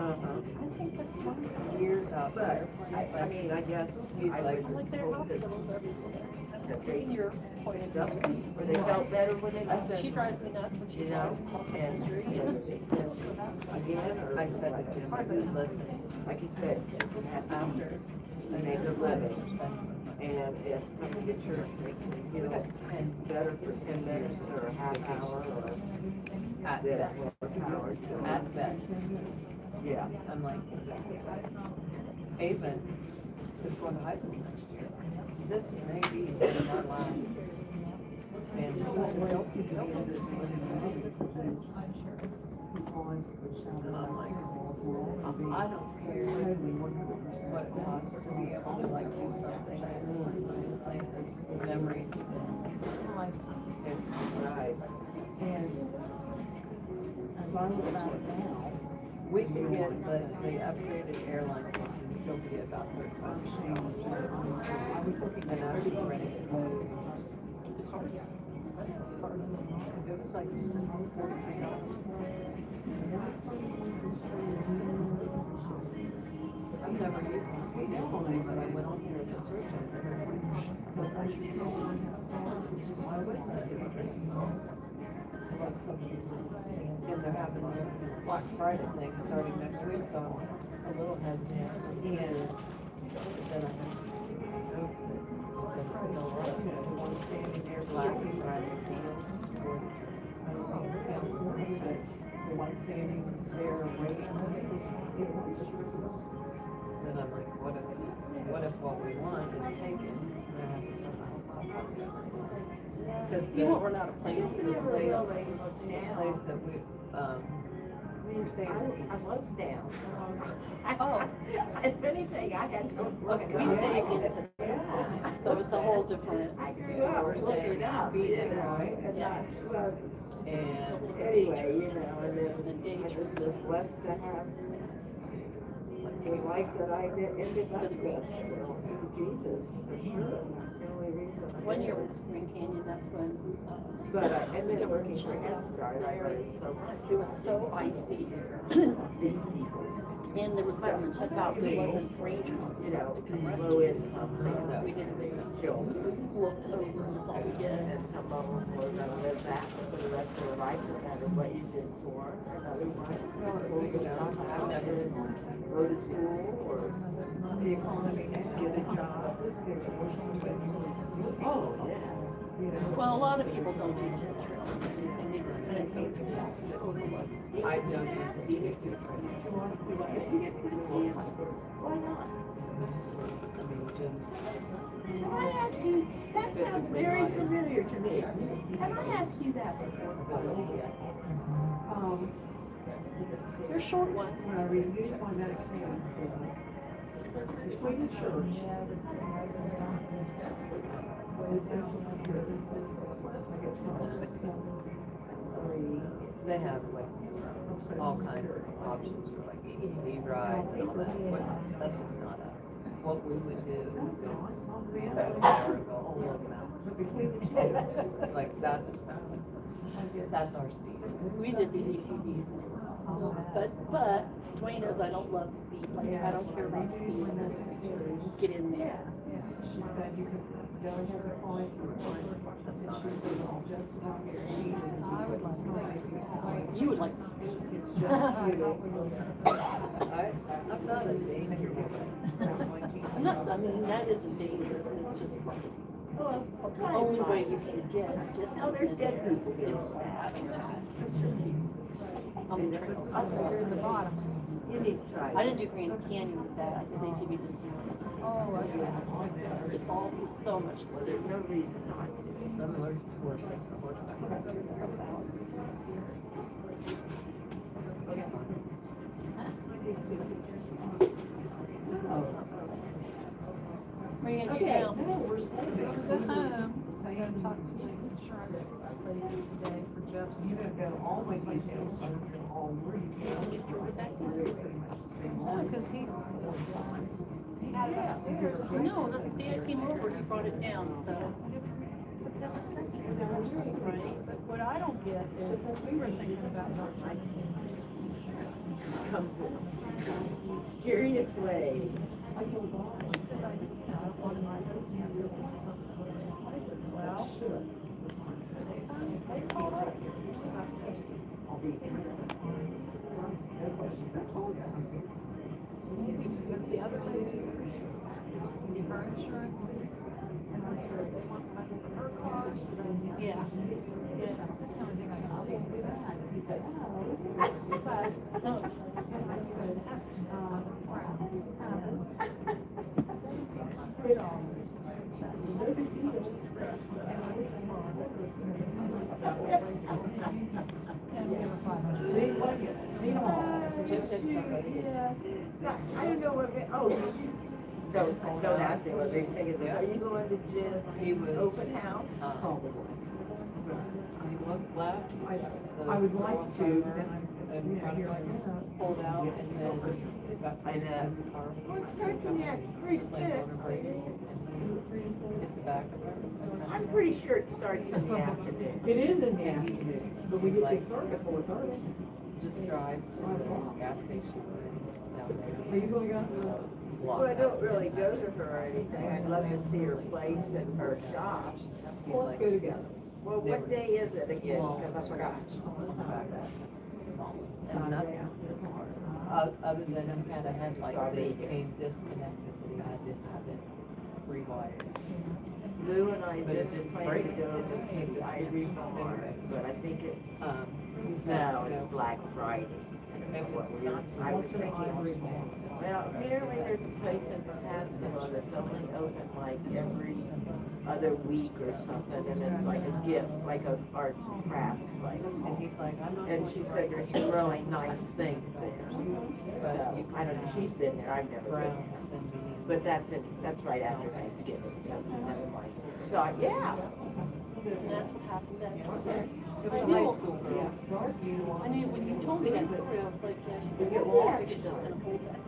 think that's fine. weird out But, there. I mean, I guess He's I like- would Like there are hope that hospitals everywhere. I'm just taking your point of Yep. view. Where they felt better when they got She drives me nuts when she you know, flies across the and country. they said, again, or. I said to Jim, I said, listen, Like you said, you have after to make a living, and if coming to church makes me we feel got 10 better for 10 minutes or a half hour or at this best. hour. At best. Yeah. I'm like, Avon is going to high school next year. This may be our last. And I'm like, I don't care what it costs to be able to like do something and plant those memories. It's Right. And as I look back now, we can get the upgraded airline ones and still be about $35. I was looking And at. I was ready to go. It was like $43. I've never used a speed airline, but I went on here as a search engine. Why wouldn't I do it? And they're having a Black Friday thing starting next week, so I'm a little hesitant. And then I have one standing there, Black Friday deals for The one standing there waiting. then I'm like, what if what we want is taken? Then I have to start my house. Because You won't run out of places. the place that we, we're staying. I was down. Oh. If anything, I had to look. Okay, we stay in so it's a whole different. I grew up looking up, you know, and that was, And anyway, you know, and then I was just blessed to have the life that I ended up with, you know, through Jesus, for sure. That's the only reason. I One year did. was Green Canyon, that's when, But I ended up working for Head Start, I learned so much. it was so icy. These people, And there was government shutdown, there wasn't rangers and you stuff know, to come rescue. low income, So we didn't children. look over, and that's all we did. And some of them were gonna live that for the rest of their life, no matter what you did for them. And otherwise, I've never, go to school or the economy, get a job. Oh, yeah. Well, a lot of people don't do the whole trip, and they just kind of go to that overlooks. I I don't think it's good. You get food stamps? Why not? I mean, Jim's. Can I ask you, that sounds very familiar to me. Have I asked you that before? They're short ones. When I reviewed my medication, between the church, it's actually They have like all kinds of options for like ATV rides and all that. That's just not us. What we would do is be in a car and go all over the mountains. between the two. Like that's our speed. We did the ATVs. So, but Dwayne knows I don't love speed. Like I don't care about speed. I just get in there. She said you could go ahead and apply for it. That's And not she said it's just about your speed. I would like to. You would like the speed. It's just you. I'm not a danger. I'm not. I mean, that isn't dangerous. It's just like Well, the only way you can get just Oh, there's dead people. is having that. It's just you. At the bottom. You need to try. I didn't do Grand Canyon with that. I did ATVs in San Oh, okay. Just all it was so much to see. There's no reason not to. I'm allergic to horses. Horseback. That's fine. Where are you gonna do Okay. now? Go home. So I gotta talk to the insurance lady today for Jeff's. You're gonna go all the way to all where you can. Because he had it upstairs. No, the day I came over, he brought it down, so. Right, but what I don't get is, we were thinking about like, Comes in mysterious ways. I told Bob, because I just, on my license, well, they called us. Because the other lady, her insurance, and I said, they want money for her car, Yeah. that's the only thing I can do that. He said, oh, but, No. I said, it has to, $1,700. And we give her $500. See them all. Jim did something. Yeah. I don't know what, don't ask me what they think of this. Are you going to He Jim's was. open house? He looked left. I would like to. And pulled out and then got I know. his car. Well, it starts in the Just lands on her brakes and he hits the back of her. I'm pretty sure it starts in the afternoon. It is in the And he's, afternoon, but we he's get like, to start at 4:30. just drive to the gas station down Are you going out? there. Well, I don't really go to her or anything. I'd love to see her place and her shop. He's Let's like, go together. Well, what day is it again? Because I forgot. And nothing. Other than it kind of had like they came disconnected, the guy didn't have it rewired. Lou and I But it just didn't plan break, to go it just came to Ivory Farm, but I think it's, He's no, like, it's Black Friday. It was I was thinking, well, apparently there's a place in Pasco that's only open like every other week or something, and it's like a gift, like a arts and crafts place. And he's like, I'm not. And she said there's some really nice things there. So, I don't know, she's been there, I've never been. Browns and me. But that's right after Thanksgiving, so never mind. So, yeah. And that's what happened back there. It was I a knew. high school girl. I knew when you told me that story, I was like, yeah, she's gonna get lost. She's just gonna hold that.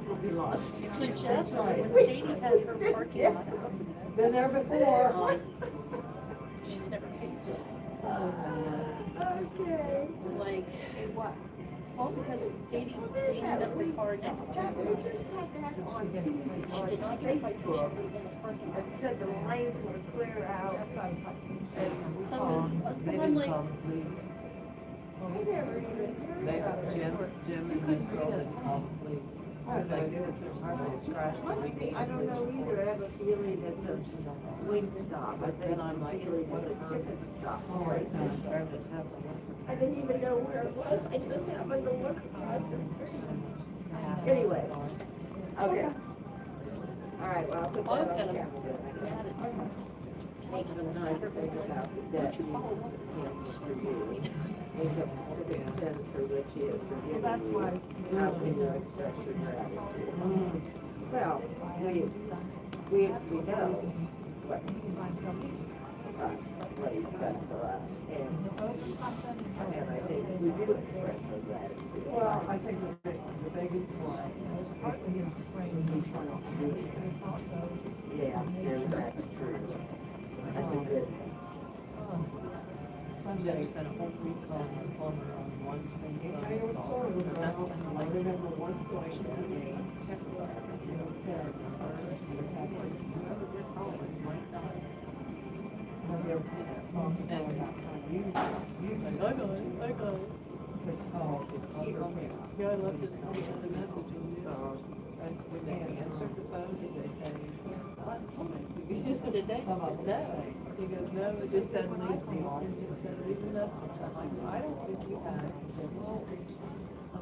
We'll be lost. So Jess, when Sadie had her parking lot house, Been there before. she's never paid for it. Okay. Like, What? well, because Sadie Well, there's dinged that up the car police next to that we her. just got back on She did not get a citation, she Facebook was in the parking lot. and said the lanes were clear out. So that's They what I'm didn't like, call the police. I never even heard They, about it. Jim and this girl didn't call the police. It's like, there's hardly a scratch. I don't know either, I have a feeling it's a wing stop, I think Then I'm like, feeling what it's a chicken stop. Right, drive the Tesla. I didn't even know where it was, I just happened to look across the street. Anyway, okay. All right, well, I'll put I was that on gonna- the Mad at calendar. Makes them not think about the debt Jesus is canceled for you. Make a specific sense for which he is forgiving That's you. why. How can you express your gratitude? Well, we know what he's done for us, and I think we do express our gratitude. Well, I think the biggest one is partly is the frame we try not to do it, but it's also. Yeah, that's true. That's a good one. Sunday spent a whole week on the phone on one single phone call. I remember one question that they said, whoever did call it might not. And I got it. Yeah, I left it in the message. And when they answered the phone, did they say, Did they? some of them say. He goes, no, it just said leave me, it just said leave a message. I'm like, I don't think you had a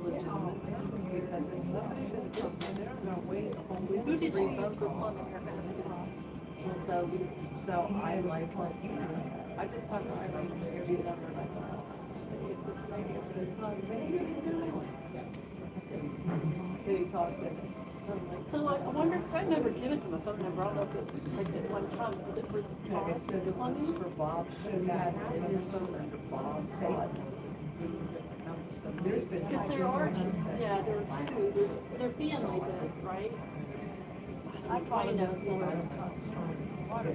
legitimate thing, because if somebody's in business, they're not gonna wait a whole week. Who did for you a use phone for call. So I like, I just talked to Irene, here's the number, and I thought, it's the thing, it's a good time. Did he talk to him? So I wonder, I never given him a phone number, I don't know if it, like at one time, was it for It says it was for Bob, he had in his phone number, Bob Sod. There's been. Because there are, yeah, there are two, they're family then, right? I call it know a some. water.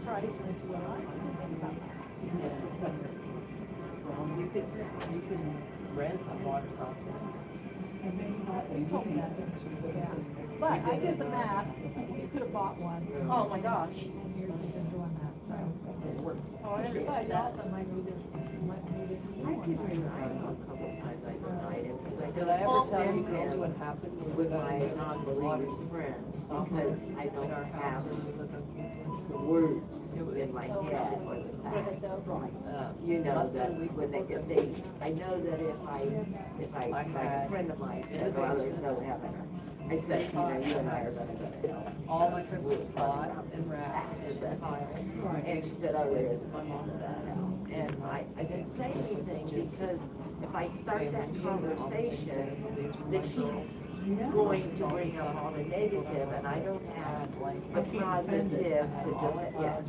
Price and if you like, You can rent a water softener. they told me that. Yeah. But I did the math, you could have bought one. Oh my gosh. 10 years we've been doing that, so. Oh, I understand But you that. also might need it, might need it. I can remember a couple of times I denied it, because I Did I ever tell you don't girls have what happened with my non-believers friends, because I don't have the words in my head or the facts. You know that when they, if they, I know that if I, like a friend of mine said, well, there's no heaven. I said, you know, you and I are gonna go to hell. all my Christmas bought and wrapped in piles. And she said, oh, there isn't my mom to that house. And I didn't say anything because if I start that conversation, that she's going to bring up all the negative, and I don't have a positive to do it yet.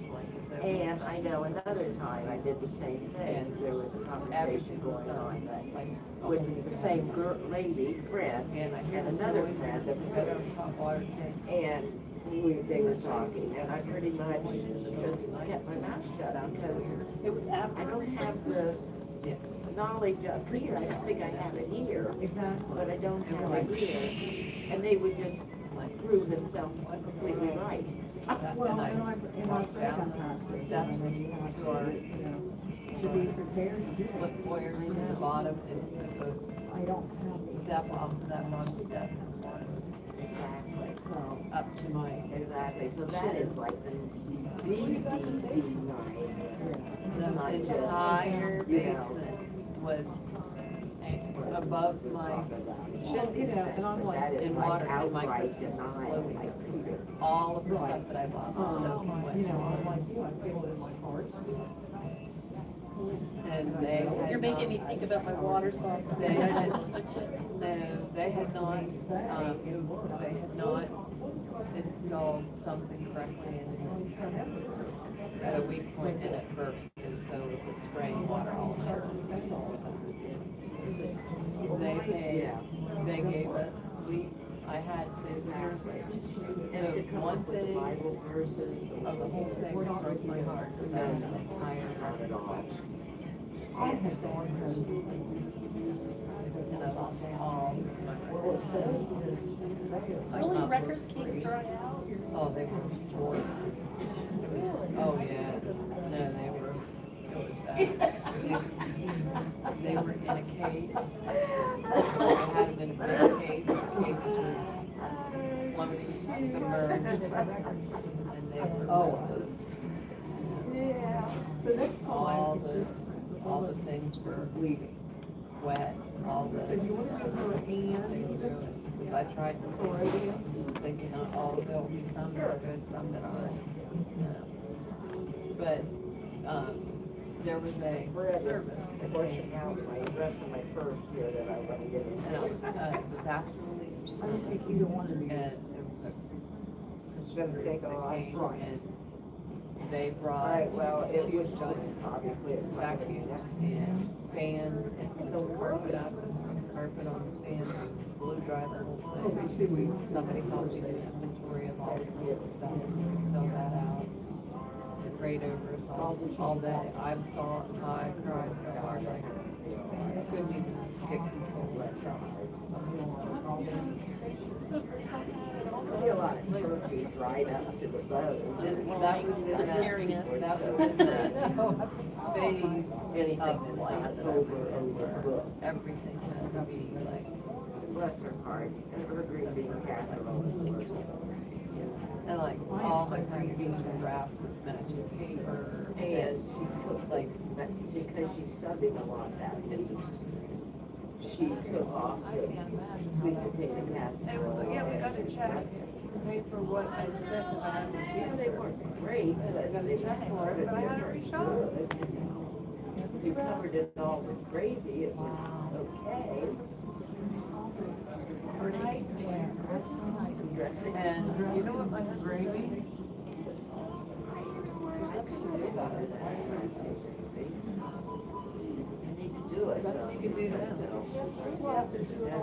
And I know another time I did the same thing. There was a conversation going on with the same girl, lady, friend, And I hear and this another noise, friend, better hot water tank. and they were talking, and I pretty much just kept my mouth shut because It was after. I don't have the Yes. knowledge up here. I don't think I have it here, Exactly. but I don't have it here. And they would just prove themselves completely right. And I walked down the steps to our, To be prepared to do split wires to the bottom and took I don't a step off of that one step and water was Exactly. up to my, Exactly. So that is like the deep the Not just, entire you know. basement was above my shin deep. and I'm like, That is in like water, and my outright Christmas was denial, floating. like Peter. All of the stuff that I bought was soaking wet. you know, I'm like you, I feel it in my heart. And they had You're making me not- think about my water softener. They had, I just switched it. no, they had not installed something correctly and at a weak point and it burst, and so it was spraying water all over. They gave it, I had to, And to the come one up with the thing Bible verses of the whole thing that broke my heart was that an entire not at all. I have gone home. and I lost all my Really, records can't dry out? Oh, they were torn. Oh, yeah. No, they were, it was bad. submerged. And they were. Yeah. So next All time, it's the, just. all the things were wet, all the. So you want to go for a hand? Because I tried to sort it, thinking not all, there'll be some that are good, some that aren't. But, there was a service that Washing came out my rest of my purse here that I want to get in. and disaster relief service. And it was a It's gonna take a that lot came of and they All brought right, well, it was, giant obviously, it's not gonna be vacuums next. and fans and put the carpet up, carpet on the fans, blew dry the whole thing. Somebody helped me with inventory of all this stuff, so we can fill that out. They prayed over us all day. I saw it, I cried so hard, like, I couldn't even get control of myself. I feel a lot of turkey dried up to the bone. And that was in Just that, carrying it. that was in that phase Anything of that's life not that I over, was in, over, where book. everything had to be like, Bless her heart, and her green bean casserole is the worst. and like all my freebies were wrapped with matching paper, and she took like, because she's subbing a lot that it week, just was crazy. she took off the sweet potato casserole. And, yeah, we got a check to pay for what I spent, because I hadn't Yeah, received they it. weren't great, but I got a they check for it, but I had already shot. You covered it all with gravy, it was okay. Some dressing. And you know what my gravy? There's nothing to do about it. I need to do it. There's nothing you can do now. So, we'll have to do it.